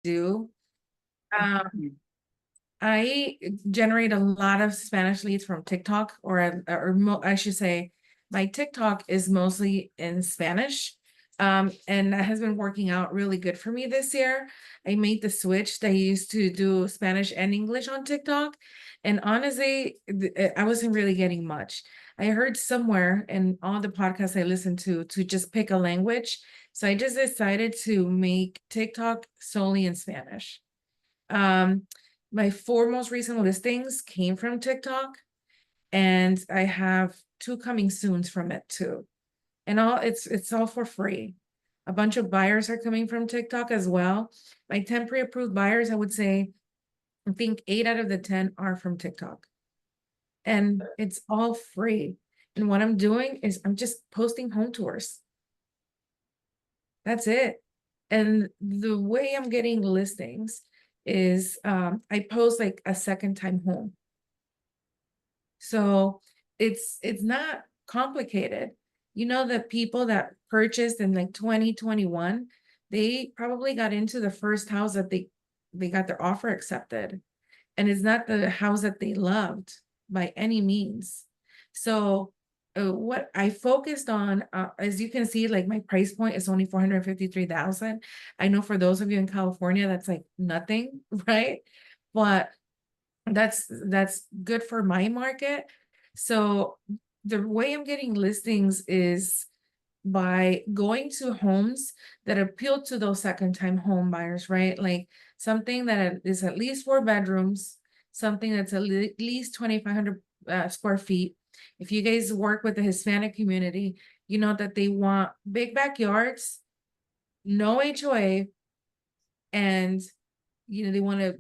do. I generate a lot of Spanish leads from TikTok, I should say, my TikTok is mostly in Spanish. And that has been working out really good for me this year. I made the switch. I used to do Spanish and English on TikTok. And honestly, I wasn't really getting much. I heard somewhere in all the podcasts I listened to just pick a language. So I just decided to make TikTok solely in Spanish. Um, my 4 most recent listings came from TikTok, and I have 2 coming soons from it too. And it's all for free. A bunch of buyers are coming from TikTok as well. My 10 pre-approved buyers, I would say, I think 8 out of the 10 are from TikTok. And it's all free. And what I'm doing is I'm just posting home tours. That's it. And the way I'm getting listings is I post like a second time home. So it's not complicated. You know, the people that purchased in like 2021, they probably got into the first house that they got their offer accepted. And it's not the house that they loved by any means. So what I focused on, as you can see, like my price point is only 453,000. I know for those of you in California, that's like nothing, right? But that's good for my market. So the way I'm getting listings is by going to homes that appeal to those second time home buyers, right? Like something that is at least 4 bedrooms, something that's at least 2,500 square feet. If you guys work with the Hispanic community, you know that they want big backyards, no HOA, and they want to,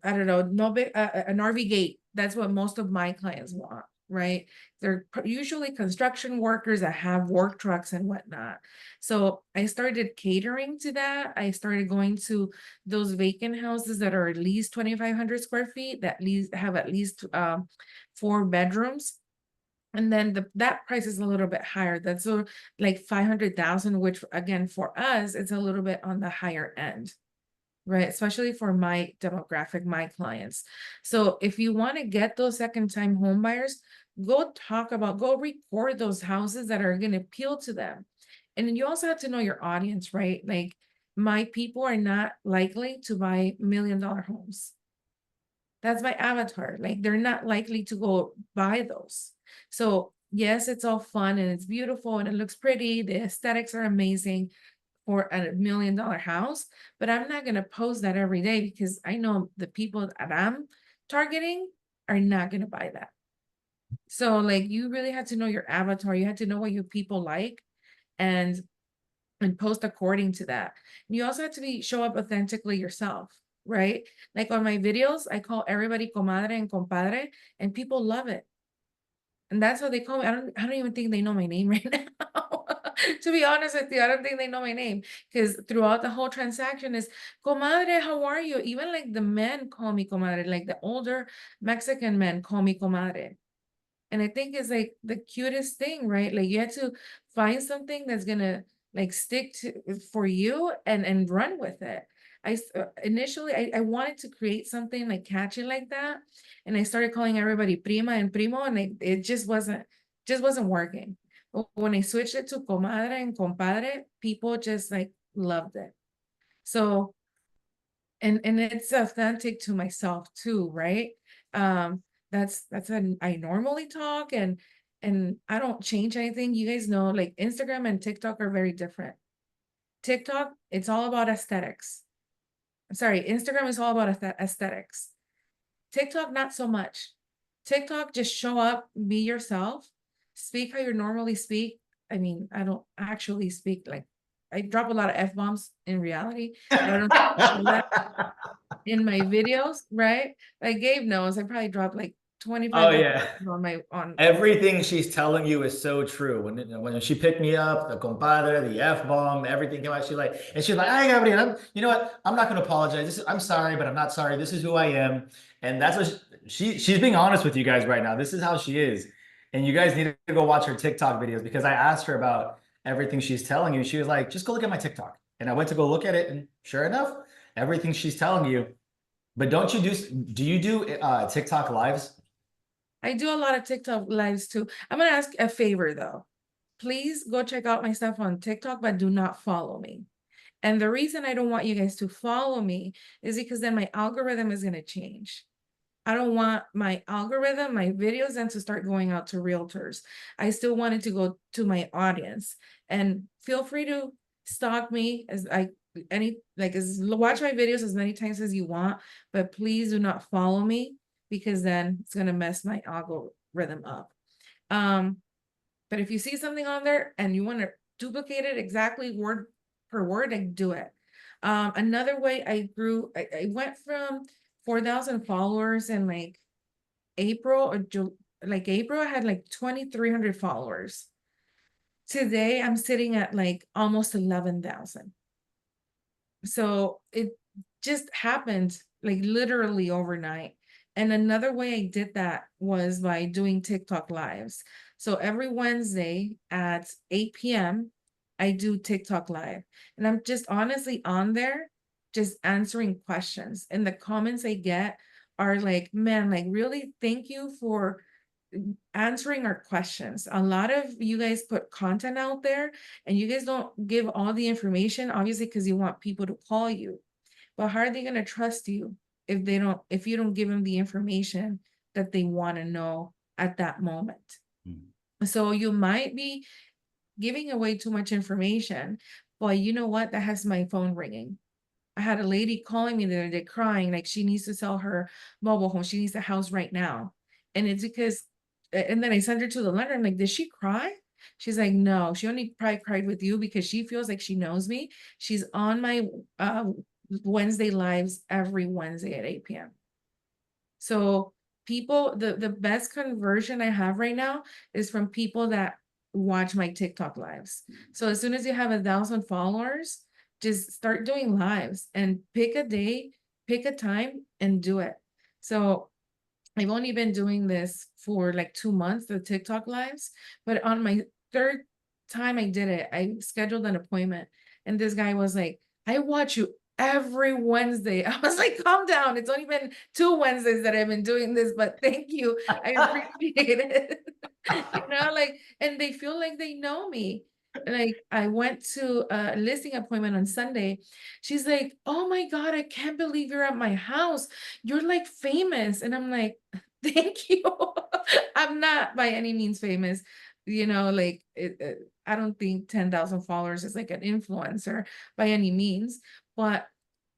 I don't know, no big, an RV gate. That's what most of my clients want, right? They're usually construction workers that have work trucks and whatnot. So I started catering to that. I started going to those vacant houses that are at least 2,500 square feet, that have at least 4 bedrooms. And then that price is a little bit higher. That's like 500,000, which again, for us, it's a little bit on the higher end, right? Especially for my demographic, my clients. So if you want to get those second time home buyers, go record those houses that are going to appeal to them. And then you also have to know your audience, right? Like my people are not likely to buy $1 million homes. That's my avatar. Like they're not likely to go buy those. So yes, it's all fun and it's beautiful and it looks pretty. The aesthetics are amazing for a $1 million house, but I'm not going to post that every day because I know the people that I'm targeting are not going to buy that. So like you really had to know your avatar. You had to know what your people like and post according to that. And you also have to show up authentically yourself, right? Like on my videos, I call everybody comadre and compadre, and people love it. And that's what they call me. I don't even think they know my name right now. To be honest with you, I don't think they know my name because throughout the whole transaction is comadre, how are you? Even like the men call me comadre, like the older Mexican men call me comadre. And I think it's like the cutest thing, right? Like you have to find something that's gonna like stick to for you and run with it. Initially I wanted to create something like catchy like that, and I started calling everybody prima and primo, and it just wasn't working. But when I switched it to comadre and compadre, people just like loved it. So and it's authentic to myself too, right? That's I normally talk, and I don't change anything. You guys know, like Instagram and TikTok are very different. TikTok, it's all about aesthetics. Sorry, Instagram is all about aesthetics. TikTok, not so much. TikTok, just show up, be yourself, speak how you normally speak. I mean, I don't actually speak like I drop a lot of F-bombs in reality, but I don't show that in my videos, right? Like Gabe knows, I probably dropped like 25 Oh yeah. on my on. Everything she's telling you is so true. When she picked me up, the compadre, the F bomb, everything came out. She's like, "Hey, Gabriel, you know what? I'm not going to apologize. I'm sorry, but I'm not sorry. This is who I am." And that's what she's being honest with you guys right now. This is how she is. And you guys need to go watch her TikTok videos because I asked her about everything she's telling you. She was like, "Just go look at my TikTok." And I went to go look at it, and sure enough, everything she's telling you. But do you do TikTok lives? I do a lot of TikTok lives too. I'm gonna ask a favor though. Please go check out my stuff on TikTok, but do not follow me. And the reason I don't want you guys to follow me is because then my algorithm is gonna change. I don't want my algorithm, my videos then to start going out to realtors. I still want it to go to my audience. And feel free to stalk me as I any like as watch my videos as many times as you want, but please do not follow me because then it's gonna mess my algorithm up. But if you see something on there and you want to duplicate it exactly word per word, I do it. Another way I grew, I went from 4,000 followers in like April or like April, I had like 2,300 followers. Today I'm sitting at like almost 11,000. So it just happened like literally overnight. And another way I did that was by doing TikTok lives. So every Wednesday at 8 p.m., I do TikTok live. And I'm just honestly on there, just answering questions. And the comments I get are like, man, like really thank you for answering our questions. A lot of you guys put content out there and you guys don't give all the information, obviously, because you want people to call you. But how are they going to trust you if you don't give them the information that they want to know at that moment? So you might be giving away too much information, but you know what? That has my phone ringing. I had a lady calling me the other day crying, like she needs to sell her mobile home. She needs a house right now. And it's because, and then I sent her to the lender. I'm like, did she cry? She's like, no, she only probably cried with you because she feels like she knows me. She's on my Wednesday lives every Wednesday at 8 p.m. So people, the best conversion I have right now is from people that watch my TikTok lives. So as soon as you have 1,000 followers, just start doing lives and pick a day, pick a time and do it. So I've only been doing this for like 2 months, the TikTok lives, but on my third time I did it, I scheduled an appointment and this guy was like, I watch you every Wednesday. I was like, calm down. It's only been 2 Wednesdays that I've been doing this, but thank you. I appreciate it. Like, and they feel like they know me. Like I went to a listing appointment on Sunday. She's like, oh my God, I can't believe you're at my house. You're like famous. And I'm like, thank you. I'm not by any means famous. Like I don't think 10,000 followers is like an influencer by any means, but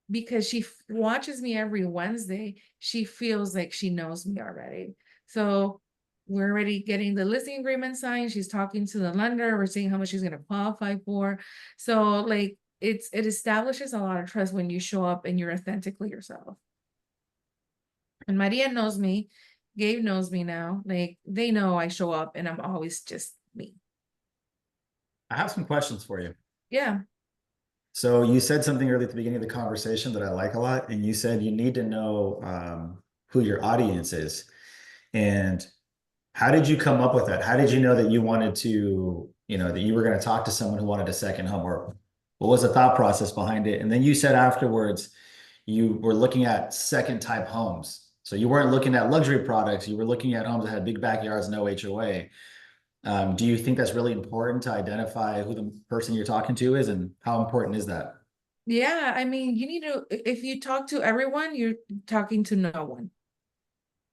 because she watches me every Wednesday, she feels like she knows me already. So we're already getting the listing agreement signed. She's talking to the lender. We're seeing how much she's going to qualify for. So like it establishes a lot of trust when you show up and you're authentically yourself. And Maria knows me. Gabe knows me now. Like they know I show up and I'm always just me. I have some questions for you. Yeah. So you said something early at the beginning of the conversation that I like a lot, and you said you need to know who your audience is. And how did you come up with that? How did you know that you wanted to, that you were going to talk to someone who wanted a second home, or what was the thought process behind it? And then you said afterwards you were looking at second type homes. So you weren't looking at luxury products. You were looking at homes that had big backyards, no HOA. Do you think that's really important to identify who the person you're talking to is, and how important is that? Yeah. I mean, you need to, if you talk to everyone, you're talking to no one.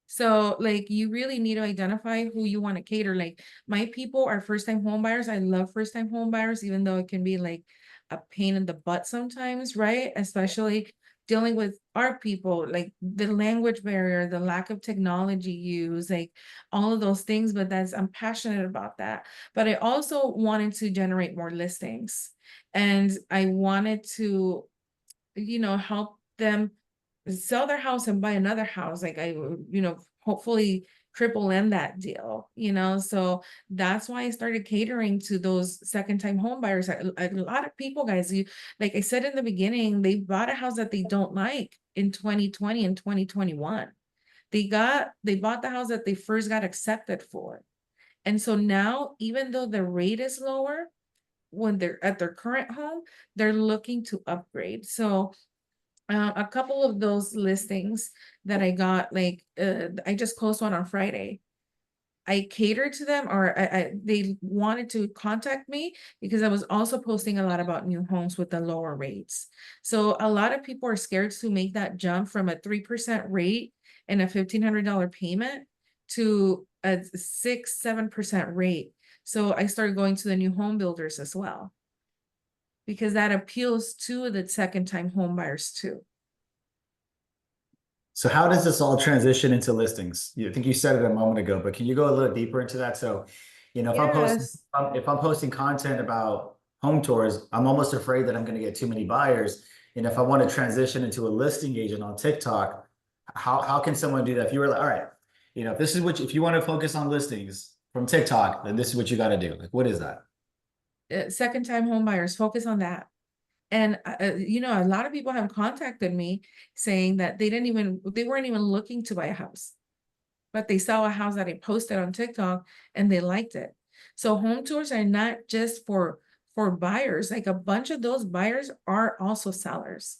So like you really need to identify who you want to cater. Like my people are first-time home buyers. I love first-time home buyers, even though it can be like a pain in the butt sometimes, right? Especially dealing with our people, like the language barrier, the lack of technology use, like all of those things. But I'm passionate about that. But I also wanted to generate more listings. And I wanted to help them sell their house and buy another house. Like hopefully triple in that deal, so that's why I started catering to those second time home buyers. A lot of people, guys, like I said in the beginning, they bought a house that they don't like in 2020 and 2021. They bought the house that they first got accepted for. And so now, even though the rate is lower, when they're at their current home, they're looking to upgrade. So A couple of those listings that I got, like, I just closed one on Friday. I catered to them, or they wanted to contact me because I was also posting a lot about new homes with the lower rates. So a lot of people are scared to make that jump from a 3% rate and a $1,500 payment to a 6-7% rate. So I started going to the new home builders as well, because that appeals to the second time home buyers too. So how does this all transition into listings? I think you said it a moment ago, but can you go a little deeper into that? So, Yes. if I'm posting content about home tours, I'm almost afraid that I'm going to get too many buyers. And if I want to transition into a listing agent on TikTok, how can someone do that? If you were like, all right, if this is if you want to focus on listings from TikTok, then this is what you got to do. Like, what is that? Second time home buyers, focus on that. And a lot of people have contacted me saying that they weren't even looking to buy a house, but they saw a house that I posted on TikTok and they liked it. So home tours are not just for buyers. Like, a bunch of those buyers are also sellers.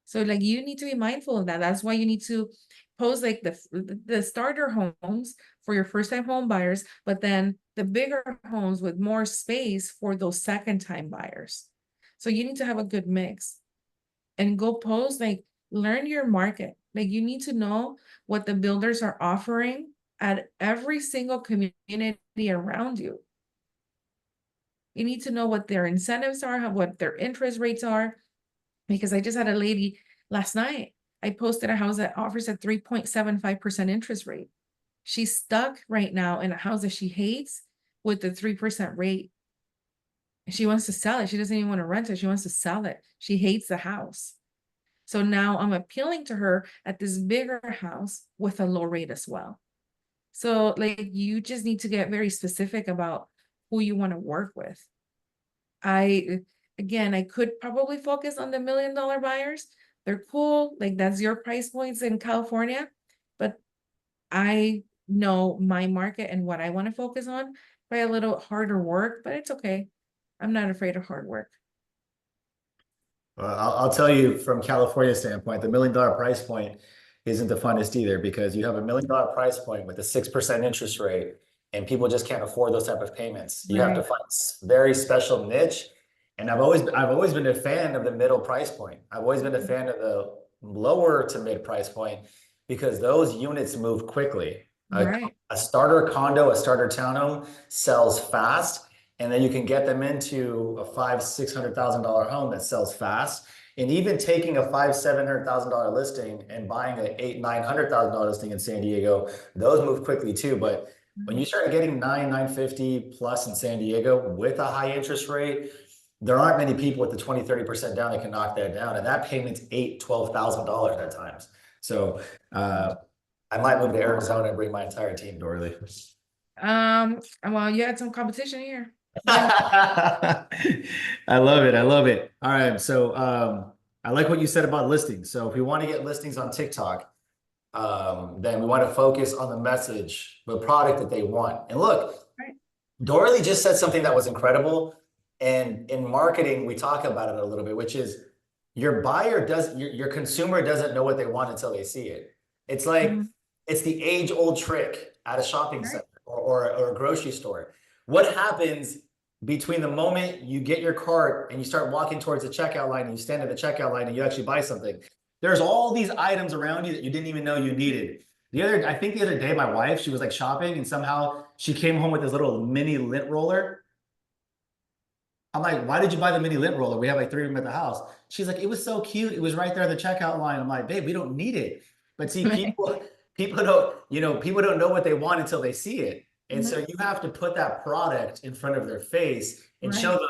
So like, you need to be mindful of that. That's why you need to post like the starter homes for your first time home buyers, but then the bigger homes with more space for those second time buyers. So you need to have a good mix and go post, like, learn your market. Like, you need to know what the builders are offering at every single community around you. You need to know what their incentives are, what their interest rates are. Because I just had a lady last night. I posted a house that offers a 3.75% interest rate. She's stuck right now in a house that she hates with the 3% rate. She wants to sell it. She doesn't even want to rent it. She wants to sell it. She hates the house. So now I'm appealing to her at this bigger house with a low rate as well. So like, you just need to get very specific about who you want to work with. Again, I could probably focus on the $1 million buyers. They're cool. Like, that's your price points in California. But I know my market and what I want to focus on. Probably a little harder work, but it's okay. I'm not afraid of hard work. Well, I'll tell you from California standpoint, the $1 million price point isn't the funnest either because you have $1 million price point with a 6% interest rate, and people just can't afford those type of payments. You have to Right. find very special niche. And I've always been a fan of the middle price point. I've always been a fan of the lower to mid price point because those units move quickly. Right. A starter condo, a starter townhome sells fast, and then you can get them into a $500,000-$600,000 home that sells fast. And even taking a $700,000 listing and buying an $900,000 listing in San Diego, those move quickly too. But when you start getting 950 plus in San Diego with a high interest rate, there aren't many people with the 20-30% down that can knock that down. And that payment's $8,000-$12,000 at times. So I might move to Arizona and bring my entire team, Dorley. Well, you had some competition here. I love it. I love it. All right. So I like what you said about listings. So if we want to get listings on TikTok, then we want to focus on the message, the product that they want. And look, Right. Dorley just said something that was incredible. And in marketing, we talk about it a little bit, which is your consumer doesn't know what they want until they see it. It's like, Mhm. it's the age-old trick at a shopping Right. center or a grocery store. What happens between the moment you get your cart and you start walking towards the checkout line and you stand at the checkout line and you actually buy something? There's all these items around you that you didn't even know you needed. I think the other day, my wife, she was like shopping and somehow she came home with this little mini lint roller. I'm like, why did you buy the mini lint roller? We have like 3 of them at the house. She's like, it was so cute. It was right there at the checkout line. I'm like, babe, we don't need it. But see, people don't know what they want until they see it. And so Mhm. you have to put that product in front of their face and show Right. them,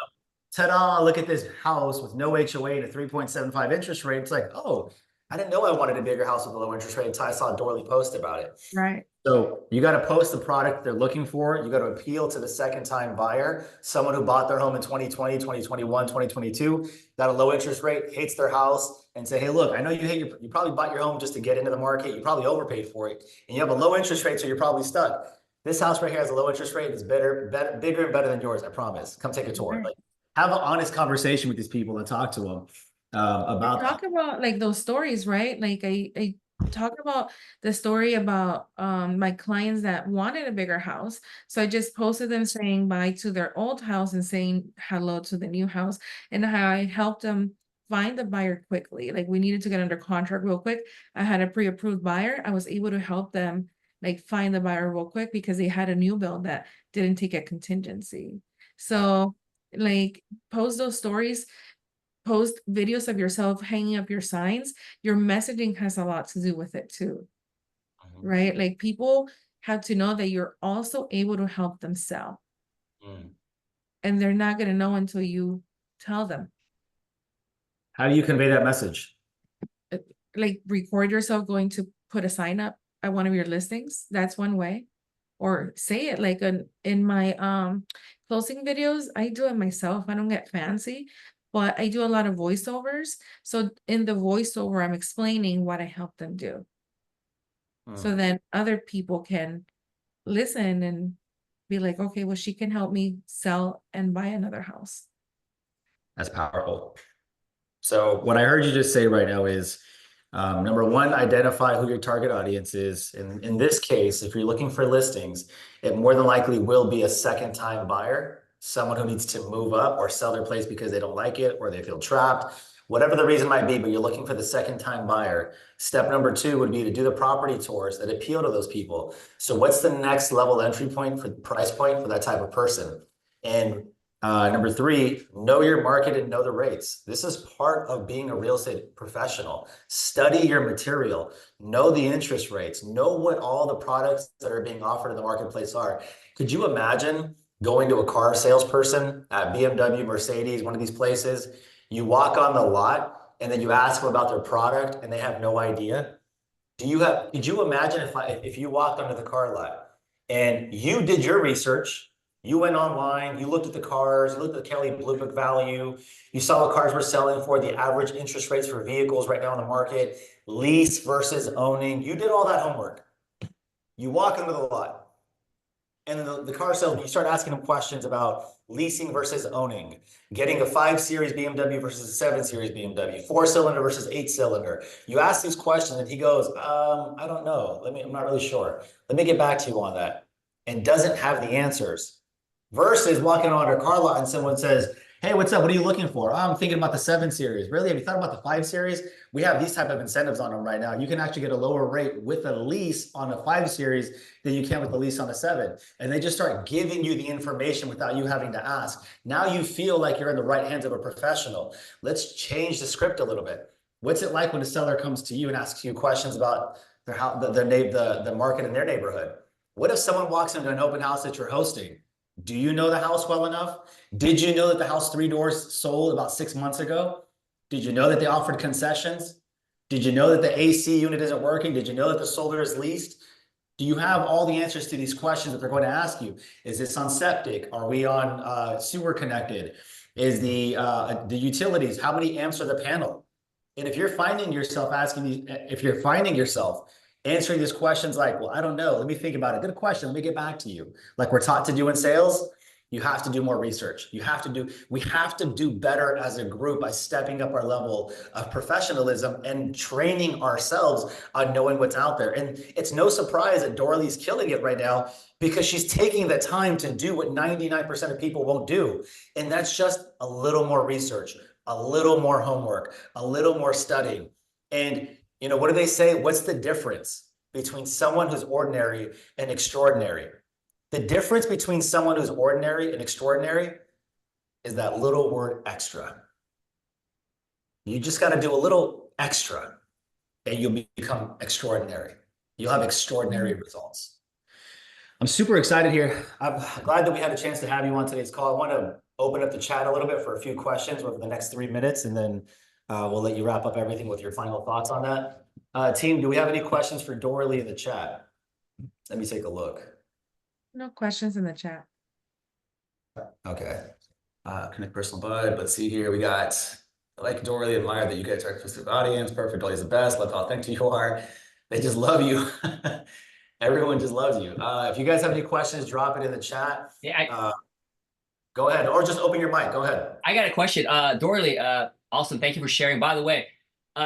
ta-da, look at this house with no HOA and a 3.75 interest rate. It's like, oh, I didn't know I wanted a bigger house with a low interest rate until I saw Dorley post about it. Right. So you got to post the product they're looking for. You got to appeal to the second time buyer, someone who bought their home in 2020, 2021, 2022, got a low interest rate, hates their house, and say, hey, look, I know you probably bought your home just to get into the market. You probably overpaid for it, and you have a low interest rate, so you're probably stuck. This house right here has a low interest rate. It's bigger and better than yours. I promise. Come take a tour. Right. Like, have an honest conversation with these people and talk to them. about that. Talk about like those stories, right? Like I talk about the story about my clients that wanted a bigger house. So I just posted them saying bye to their old house and saying hello to the new house, and how I helped them find the buyer quickly. Like we needed to get under contract real quick. I had a pre-approved buyer. I was able to help them like find the buyer real quick because they had a new build that didn't take a contingency. So like post those stories, post videos of yourself hanging up your signs. Your messaging has a lot to do with it too, Mhm. right? Like people have to know that you're also able to help them sell, Mm. and they're not going to know until you tell them. How do you convey that message? Uh, Like record yourself going to put a sign up at one of your listings. That's one way. Or say it like in my closing videos. I do it myself. I don't get fancy, but I do a lot of voiceovers. So in the voiceover, I'm explaining what I help them do. So Mm. then other people can listen and be like, okay, well, she can help me sell and buy another house. That's powerful. So what I heard you just say right now is, number one, identify who your target audience is. In this case, if you're looking for listings, it more than likely will be a second-time buyer, someone who needs to move up or sell their place because they don't like it or they feel trapped, whatever the reason might be, but you're looking for the second-time buyer. Step number two would be to do the property tours that appeal to those people. So what's the next level entry point for price point for that type of person? And number three, know your market and know the rates. This is part of being a real estate professional. Study your material, know the interest rates, know what all the products that are being offered in the marketplace are. Could you imagine going to a car salesperson at BMW, Mercedes, one of these places? You walk on the lot and then you ask them about their product and they have no idea. Could you imagine if you walked onto the car lot and you did your research, you went online, you looked at the cars, you looked at the Kelly Blue Book value, you saw what cars were selling for, the average interest rates for vehicles right now in the market, lease versus owning. You did all that homework. You walk into the lot. And then the car salesman, you start asking him questions about leasing versus owning, getting a 5 Series BMW versus a 7 Series BMW, 4-cylinder versus 8-cylinder. You ask these questions and he goes, I don't know. I'm not really sure. Let me get back to you on that. And doesn't have the answers. Versus walking on a car lot and someone says, hey, what's up? What are you looking for? Oh, I'm thinking about the 7 Series. Really? Have you thought about the 5 Series? We have these type of incentives on them right now. You can actually get a lower rate with a lease on a 5 Series than you can with the lease on a 7. And they just start giving you the information without you having to ask. Now you feel like you're in the right hands of a professional. Let's change the script a little bit. What's it like when a seller comes to you and asks you questions about the market in their neighborhood? What if someone walks into an open house that you're hosting? Do you know the house well enough? Did you know that the house 3 doors sold about 6 months ago? Did you know that they offered concessions? Did you know that the AC unit isn't working? Did you know that the solar is leased? Do you have all the answers to these questions that they're going to ask you? Is this on septic? Are we on sewer connected? Is the utilities, how many amps are the panel? And if you're finding yourself answering these questions like, well, I don't know, let me think about it. Good question, let me get back to you. Like we're taught to do in sales, you have to do more research. We have to do better as a group by stepping up our level of professionalism and training ourselves on knowing what's out there. And it's no surprise that Dorley's killing it right now because she's taking the time to do what 99% of people won't do. And that's just a little more research, a little more homework, a little more studying. And what do they say? What's the difference between someone who's ordinary and extraordinary? The difference between someone who's ordinary and extraordinary is that little word extra. You just got to do a little extra and you'll become extraordinary. You'll have extraordinary results. I'm super excited here. I'm glad that we had a chance to have you on today's call. I want to open up the chat a little bit for a few questions over the next 3 minutes, and then we'll let you wrap up everything with your final thoughts on that. Team, do we have any questions for Dorley in the chat? Let me take a look. No questions in the chat. Okay. Connect personal bud. Let's see here. We got, I like Dorley, admire that you guys are a specific audience. Perfect. Dorley's the best. Love how authentic you are. They just love you. Everyone just loves you. If you guys have any questions, drop it in the chat. Yeah, Go ahead, or just open your mic. Go ahead. I got a question. Dorley, Awesome. Thank you for sharing. By the way,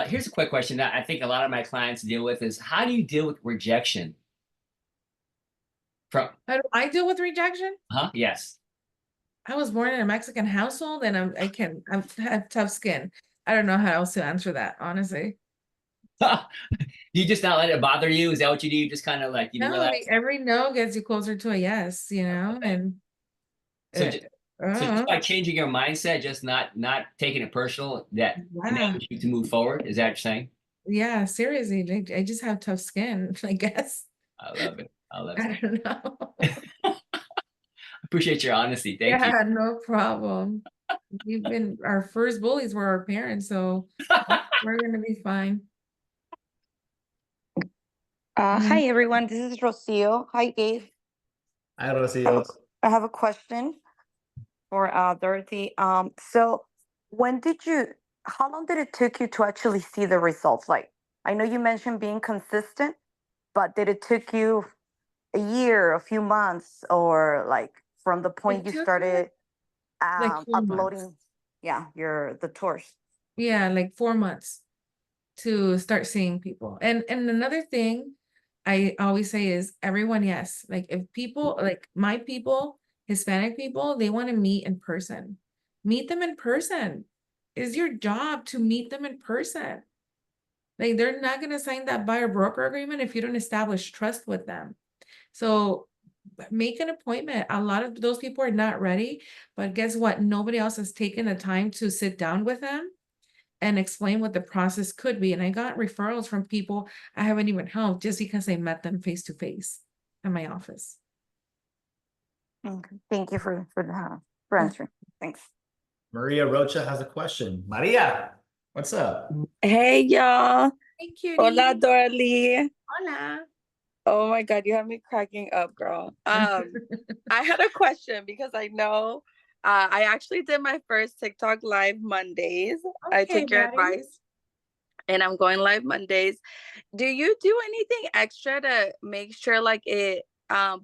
here's a quick question that I think a lot of my clients deal with is how do you deal with rejection? From, How do I deal with rejection? huh? Yes. I was born in a Mexican household and I have tough skin. I don't know how else to answer that, honestly. Do you just not let it bother you? Is that what you do? You just kind of like, you No, realize, every no gets you closer to a yes, okay. and So uh, just, so just uh, by changing your mindset, just not taking it personal, that yeah, enables you to move forward. Is that what you're saying? yeah, seriously, like, I just have tough skin, I guess. I love it. Oh, that's I don't know. appreciate your honesty. Thank you. Yeah, no problem. Our first bullies were our parents, so we're gonna be fine. Hi everyone, this is Rocio. Hi Gabe. I don't see I have a, you. I have a question for Dorothy. So when did you, how long did it take you to actually see the results? Like, I know you mentioned being consistent, but did it took you a year, a few months, or like from the point It you took me started like 4 months. uploading, yeah, the tours? Yeah, like 4 months to start seeing people. And another thing I always say is everyone, yes. Like if people like my people, Hispanic people, they want to meet in person. Meet them in person. It's your job to meet them in person. Like they're not gonna sign that buyer broker agreement if you don't establish trust with them. So make an appointment. A lot of those people are not ready, but guess what? Nobody else has taken the time to sit down with them and explain what the process could be. And I got referrals from people I haven't even helped just because I met them face to face in my office. Okay. Thank you for Yeah. answering. Thanks. Maria Rocha has a question. Maria, what's up? Hey y'all. Hey, cutie. Hola, Dorothy. Hola. Oh my God, you have me cracking up, girl. I had a question because I know I actually did my first TikTok live Mondays. I Okay, took your buddy. advice and I'm going live Mondays. Do you do anything extra to make sure like it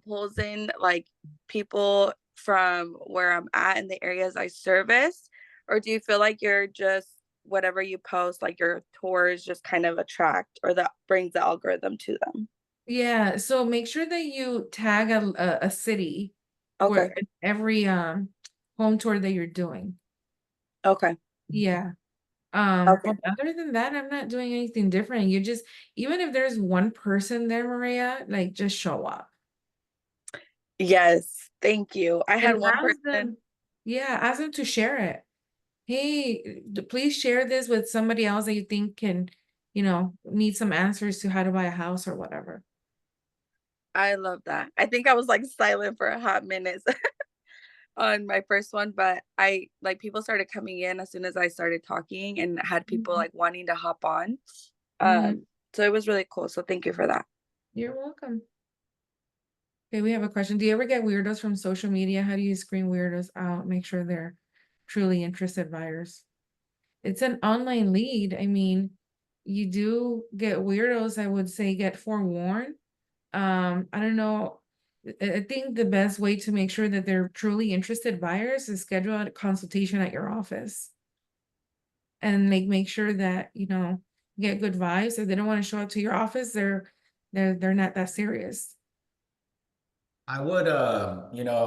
pulls in like people from where I'm at in the areas I service? Or do you feel like you're just whatever you post, like your tours just kind of attract or that brings the algorithm to them? Yeah, so make sure that you tag a city Okay. where every home tour that you're doing. Okay. Yeah. Okay. But other than that, I'm not doing anything different. You just, even if there's one person there, Maria, like just show up. Yes. Thank you. I had And one ask person. them, yeah, ask them to share it. Hey, please share this with somebody else that you think can, need some answers to how to buy a house or whatever. I love that. I think I was like silent for a hot minute on my first one, but I like people started coming in as soon as I started talking and had people like wanting to hop on. Mhm. So it was really cool. So thank you for that. You're welcome. Okay, we have a question. Do you ever get weirdos from social media? How do you screen weirdos out? Make sure they're truly interested buyers. It's an online lead. I mean, you do get weirdos, I would say get forewarned. I don't know. I think the best way to make sure that they're truly interested buyers is schedule a consultation at your office. And make sure that, get good vibes. If they don't want to show up to your office, they're not that serious. I would,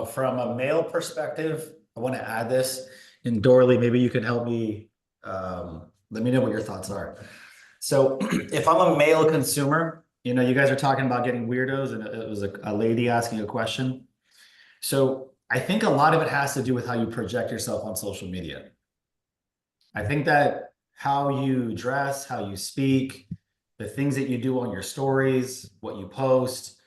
from a male perspective, I want to add this. And Dorley, maybe you can help me. Let me know what your thoughts are. So if I'm a male consumer, you guys are talking about getting weirdos, and it was a lady asking a question. So I think a lot of it has to do with how you project yourself on social media. I think that how you dress, how you speak, the things that you do on your stories, what you post,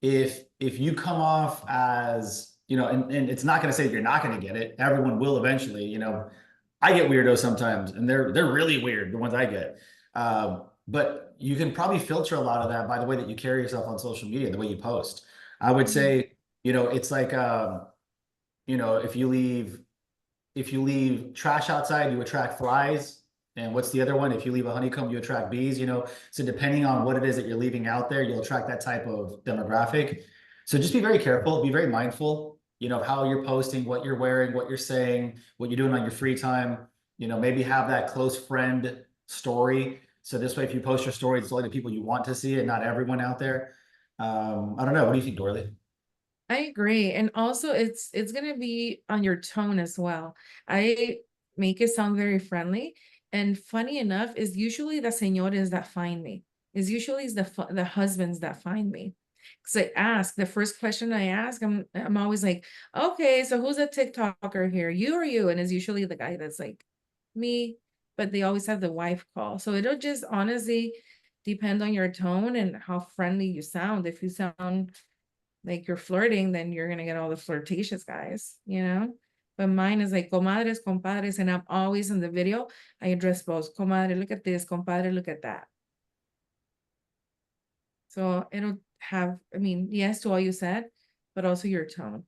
if you come off as, and it's not going to say you're not going to get it, everyone will eventually. I get weirdos sometimes, and they're really weird, the ones I get. But you can probably filter a lot of that by the way that you carry yourself on social media, the way you post. I would say, it's like, if you leave trash outside, you attract flies. And what's the other one? If you leave a honeycomb, you attract bees, So depending on what it is that you're leaving out there, you'll attract that type of demographic. So just be very careful, be very mindful, of how you're posting, what you're wearing, what you're saying, what you're doing on your free time. You know, maybe have that close friend story. So this way, if you post your story, it's only the people you want to see it, not everyone out there. I don't know. What do you think, Dorley? I agree. And also it's gonna be on your tone as well. I make it sound very friendly. And funny enough, is usually the señores that find me. Is usually the husbands that find me. Because I ask, the first question I ask, I'm always like, okay, so who's a TikToker here? You or you? And it's usually the guy that's like me, but they always have the wife call. So it'll just honestly depend on your tone and how friendly you sound. If you sound like you're flirting, then you're gonna get all the flirtatious guys, you know? But mine is like comadres, compadres, and I'm always in the video. I address both. Comadre, look at this, compadre, look at that. So it'll have, I mean, yes to all you said, but also your tone.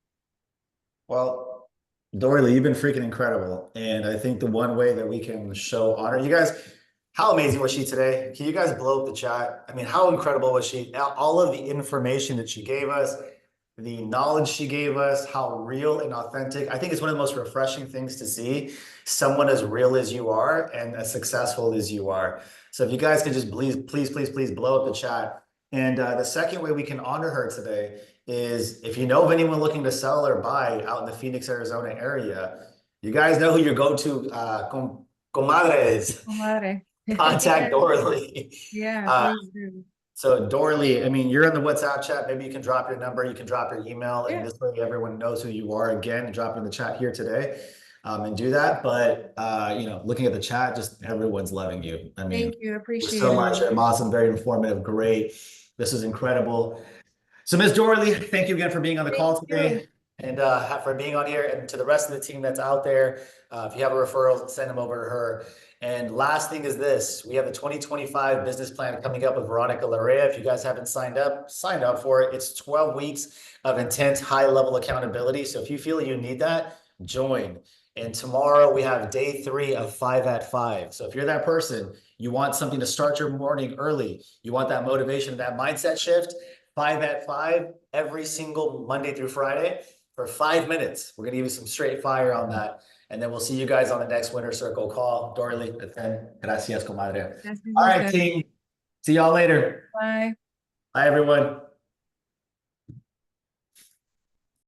Well, Dorley, you've been freaking incredible. And I think the one way that we can show honor, you guys, how amazing was she today? Can you guys blow up the chat? I mean, how incredible was she? All of the information that she gave us, the knowledge she gave us, how real and authentic. I think it's one of the most refreshing things to see someone as real as you are and as successful as you are. So if you guys can just please blow up the chat. And the second way we can honor her today is if you know of anyone looking to sell or buy out in the Phoenix, Arizona area, you guys know who your go-to comadre is. Comadre. Contact Dorley. Yeah, Uh, please do. so Dorley, I mean, you're in the WhatsApp chat. Maybe you can drop your number, you can drop your email, Yeah. and this way everyone knows who you are. Again, drop it in the chat here today, and do that. But you know, looking at the chat, just everyone's loving you. I mean, Thank you, appreciate so it. much. I'm awesome, very informative, great. This is incredible. So, Ms. Dorley, thank you again for being on the call Thank today you. and for being on here. And to the rest of the team that's out there, if you have a referral, send them over to her. And last thing is this, we have the 2025 business plan coming up with Veronica Larrea. If you guys haven't signed up, sign up for it. It's 12 weeks of intense high-level accountability. So if you feel you need that, join. And tomorrow we have day 3 of 5 at 5. So if you're that person, you want something to start your morning early, you want that motivation, that mindset shift, 5 at 5 every single Monday through Friday for 5 minutes. We're gonna give you some straight fire on that. And then we'll see you guys on the next Winter Circle call. Dorley, at 10. Gracias, comadre. Gracias, All right, Jose. team. See y'all later. Bye. Bye, everyone.